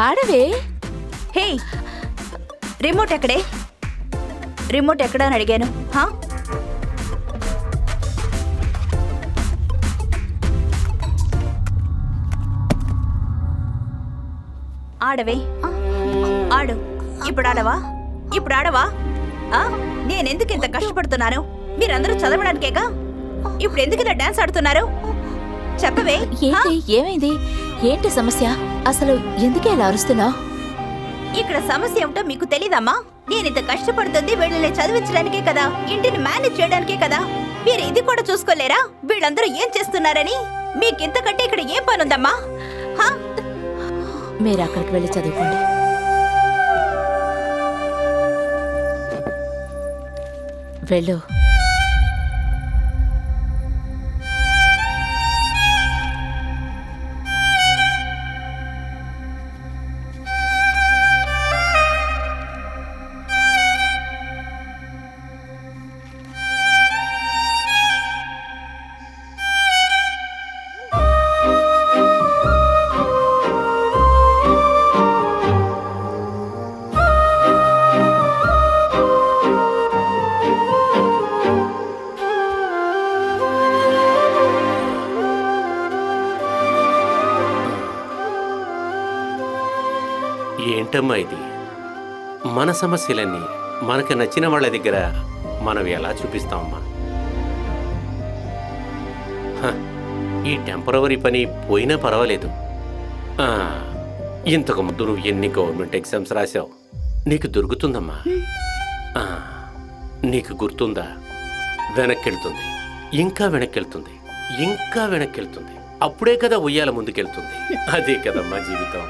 ఆడవే. హే, remote ఎక్కడే? Remote ఎక్కడా అని అడిగాను. ఆడవే, ఆడు. ఇప్పుడు ఆడవా? ఇప్పుడు ఆడవా? నేనెందుకు ఇంత కష్టపడుతున్నాను? మీరందరూ చదవడానికేగా? ఇప్పుడు ఎందుకు ఇలా డాన్స్ ఆడుతున్నారు? చెప్పవే. ఏంటి? ఏమైంది? ఏంటి సమస్య? అసలు ఎందుకే ఇలా అరుస్తున్నావు? ఇక్కడ సమస్య ఏమిటో మీకు తెలీదమ్మా? నేనింత కష్టపడుతుంది వీళ్ళని చదివించడానికే కదా, ఇంటిని మేనేజ్ చేయడానికే కదా. మీరు ఇది కూడా చూసుకోలేరా వీళ్ళందరూ ఏం చేస్తున్నారని? మీకింతకంటే ఇక్కడ ఏం పనుందమ్మా? మీరు అక్కడికి వెళ్ళి చదువుకోండి. వెళ్ళు. ఏంటమ్మా ఇది? మన సమస్యలన్నీ మనకు నచ్చిన వాళ్ళ దగ్గర మనం ఎలా చూపిస్తామమ్మా? ఈ టెంపరవరీ పని పోయినా పర్వాలేదు. ఇంతకు ముందు నువ్వు ఎన్ని గవర్నమెంట్ ఎగ్జామ్స్ రాసావు? నీకు దొరుకుతుందమ్మా. నీకు గుర్తుందా? వెనక్కెళ్తుంది, ఇంకా వెనక్కెళ్తుంది, ఇంకా వెనక్కెళ్తుంది. అప్పుడే కదా ఉయ్యాల ముందుకెళ్తుంది. అదే కదమ్మా జీవితం.